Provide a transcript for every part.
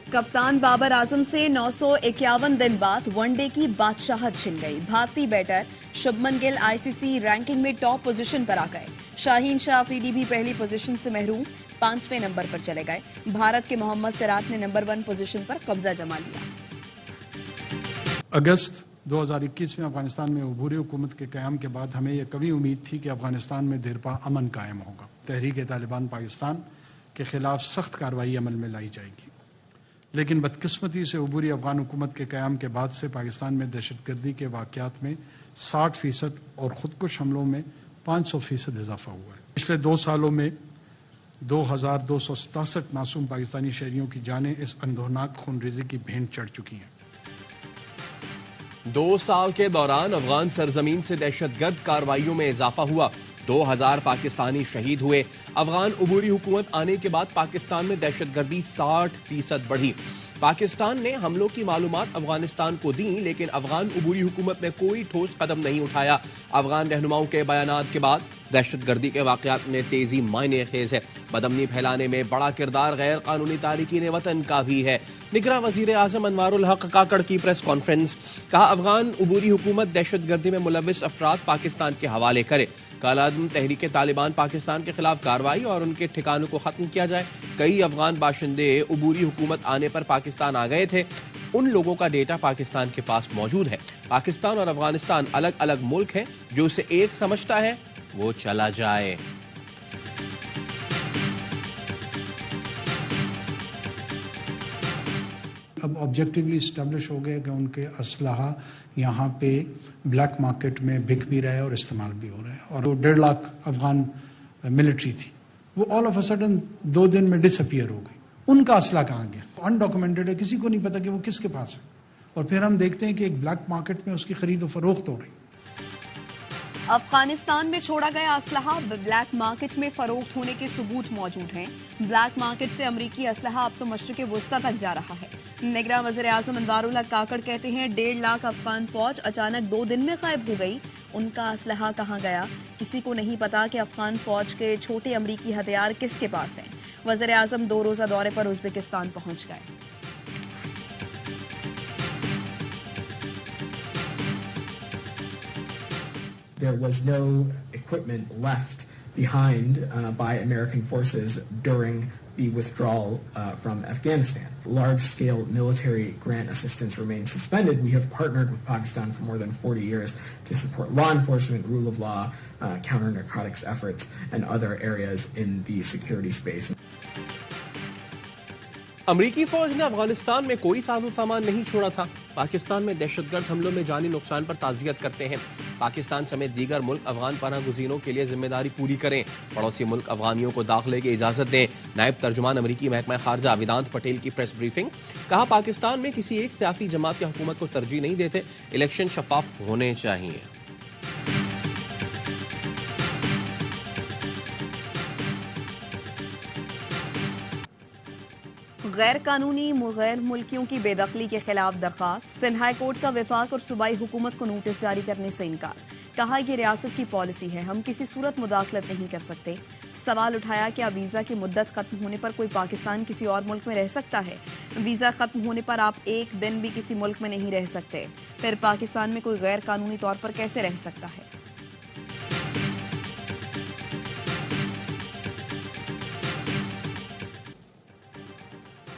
कप्तान बाबर आजम से 951 दिन बाद वनडे की बादशाहत छिन गई। भारतीय batter Shubman Gill ICC ranking में टॉप पोजीशन पर आ गए। शाहीन शाह अफरीदी भी पहली पोजीशन से महरूम 5वें नंबर पर चले गए। भारत के मोहम्मद सिराज ने नंबर 1 पोजीशन पर कब्जा जमा लिया। अगस्त 2021 में अफगानिस्तान में अबूरी हुकूमत के क़याम के बाद हमें यह कभी उम्मीद थी कि अफगानिस्तान में देरपा अमन कायम होगा। तहरीक तालिबान पाकिस्तान के खिलाफ सख्त कार्रवाई अमल में लाई जाएगी, लेकिन बदकिस्मती से अबूरी अफगान हुकूमत के क़याम के बाद से पाकिस्तान में दहशतगर्दी के वाक़यात में 60% और ख़ुदकुश हमलों में 500% इजाफा हुआ है। पिछले 2 सालों में 2267 मासूम पाकिस्तानी शहरियों की जानें इस अंधोनाक खूनरेज़ी की भेंट चढ़ चुकी हैं। 2 साल के दौरान अफगान सरजमीन से दहशतगर्द कार्रवाइयों में इजाफा हुआ। 2000 पाकिस्तानी शहीद हुए। अफगान अबूरी हुकूमत आने के बाद पाकिस्तान में दहशतगर्दी 60% बढ़ी। पाकिस्तान ने हमलों की मालूमात अफगानिस्तान को दी, लेकिन अफगान अबूरी हुकूमत ने कोई ठोस कदम नहीं उठाया। अफगान रहनुमाओं के बयानात के बाद दहशतगर्दी के वाक़यात में तेजी मायने खेज है। बदअमनी फैलाने में बड़ा किरदार गैर कानूनी तारिकीन वतन का भी है। निगरां वज़ीर आज़म अनवारुल हक काकड़ की प्रेस कॉन्फ्रेंस। कहा, अफगान अबूरी हुकूमत दहशतगर्दी में मुलव्विस अफराद पाकिस्तान के हवाले करे। कालाअदम तहरीक तालिबान पाकिस्तान के खिलाफ कार्रवाई और उनके ठिकानों को खत्म किया जाए। कई अफगान बाशिंदे अबूरी हुकूमत आने पर पाकिस्तान आ गए थे। उन लोगों का डेटा पाकिस्तान के पास मौजूद है। पाकिस्तान और अफगानिस्तान अलग अलग मुल्क हैं। जो उसे एक समझता है वो चला जाए। अब ऑब्जेक्टिवली इस्टेब्लिश हो गया कि उनके असलहा यहाँ पे ब्लैक मार्केट में बिक भी रहा है और इस्तेमाल भी हो रहा है। और वो 1.5 लाख अफगान मिलिट्री थी, वो ऑल ऑफ अ सडन 2 दिन में डिसअपियर हो गई। उनका असला कहाँ गया? अनडॉक्यूमेंटेड है, किसी को नहीं पता कि वो किसके पास है। और फिर हम देखते हैं कि एक ब्लैक मार्केट में उसकी खरीद और फरोख्त हो रही। अफगानिस्तान में छोड़ा गया असलहा ब्लैक मार्केट में फरोख्त होने के सबूत मौजूद हैं। ब्लैक मार्केट से अमरीकी असलहा अब तो मशरिक़ वुस्ता तक जा रहा है। निगरां वज़ीर आज़म अनवारुल हक काकड़ कहते हैं, 1.5 लाख अफगान फौज अचानक 2 दिन में गायब हो गई। उनका असलहा कहाँ गया? किसी को नहीं पता कि अफगान फौज के छोटे अमरीकी हथियार किसके पास हैं। वज़ीर आज़म 2 रोज़ा दौरे पर उज़्बेकिस्तान पहुंच गए। There was no equipment left behind by American forces during the withdrawal from Afghanistan. Large-scale military grant assistance remains suspended. We have partnered with Pakistan for more than 40 years to support law enforcement, rule of law, counter-narcotics efforts, and other areas in the security space. अमरीकी फौज ने अफगानिस्तान में कोई साजो सामान नहीं छोड़ा था। पाकिस्तान में दहशतगर्द हमलों में जानी नुकसान पर ताज़ियत करते हैं। पाकिस्तान समेत दीगर मुल्क अफगान पनाह गुज़ीरों के लिए जिम्मेदारी पूरी करें। पड़ोसी मुल्क अफगानियों को दाखिले की इजाज़त दें। नायब तर्जुमान अमरीकी महकमा खारजा वेदांत पटेल की प्रेस ब्रीफिंग। कहा, पाकिस्तान में किसी एक सियासी जमात या हुकूमत को तरजीह नहीं देते। इलेक्शन शफाफ होने चाहिए। गैर कानूनी गैर मुल्कियों की बेदखली के खिलाफ दरखास्त। सिंध हाई कोर्ट का वफाक और सूबाई हुकूमत को नोटिस जारी करने से इनकार। कहा, यह रियासत की पॉलिसी है, हम किसी सूरत मुदाखलत नहीं कर सकते। सवाल उठाया, क्या वीज़ा की मुद्दत खत्म होने पर कोई पाकिस्तान किसी और मुल्क में रह सकता है? वीज़ा खत्म होने पर आप एक दिन भी किसी मुल्क में नहीं रह सकते, फिर पाकिस्तान में कोई गैर कानूनी तौर पर कैसे रह सकता है?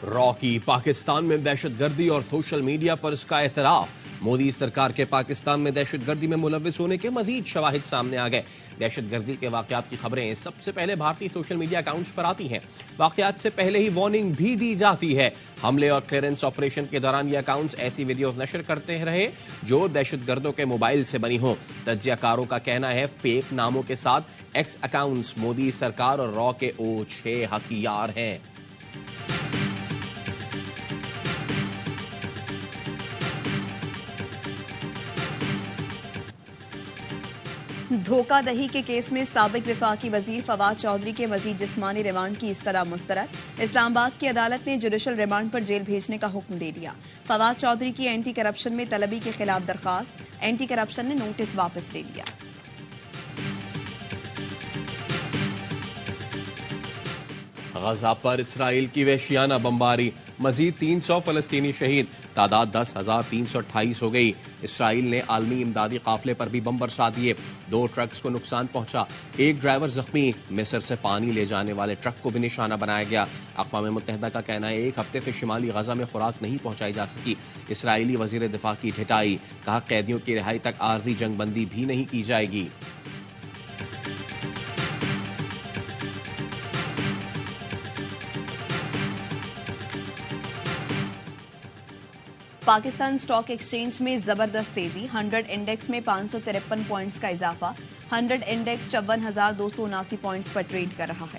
रॉ की पाकिस्तान में दहशतगर्दी और सोशल मीडिया पर इसका एतराफ। मोदी सरकार के पाकिस्तान में दहशतगर्दी में मुलव्विस होने के मजीद शवाहिद सामने आ गए। दहशतगर्दी के वाकयात की खबरें सबसे पहले भारतीय सोशल मीडिया अकाउंट्स पर आती हैं। वाकयात से पहले ही वार्निंग भी दी जाती है। हमले और क्लियरेंस ऑपरेशन के दौरान ये अकाउंट्स ऐसी वीडियोस नशर करते रहे जो दहशतगर्दों के मोबाइल से बनी हो। तज्जियाकारों का कहना है, फेक नामों के साथ एक्स अकाउंट्स मोदी सरकार और रॉ के ओछे हथियार हैं। धोखाधड़ी के केस में साबिक वफाकी वजीर फवाद चौधरी के मजीद जिस्मानी रिमांड की इस्तला मुस्तरद। इस्लामाबाद की अदालत ने जुडिशल रिमांड पर जेल भेजने का हुक्म दे दिया। फवाद चौधरी की एंटी करप्शन में तलबी के खिलाफ दरखास्त। एंटी करप्शन ने नोटिस वापस ले लिया। غزہ پر اسرائیل کی وحشیانہ بمباری، مزید 300 فلسطینی شہید، تعداد 10,328 ہو گئی۔ اسرائیل نے عالمی امدادی قافلے پر بھی بم برسا دیے، 2 ٹرکس کو نقصان پہنچا، 1 ڈرائیور زخمی۔ مصر سے پانی لے جانے والے ٹرک کو بھی نشانہ بنایا گیا۔ اقوام متحدہ کا کہنا ہے 1 ہفتے سے شمالی غزہ میں خوراک نہیں پہنچائی جا سکی۔ اسرائیلی وزیر دفاع کی ڈھٹائی، کہا قیدیوں کی رہائی تک عارضی جنگ بندی بھی نہیں کی جائے گی۔ پاکستان اسٹاک ایکسچینج میں زبردست تیزی، 100 انڈیکس میں 553 پوائنٹس کا اضافہ، 100 انڈیکس 54,279 پوائنٹس پر ٹریڈ کر رہا ہے۔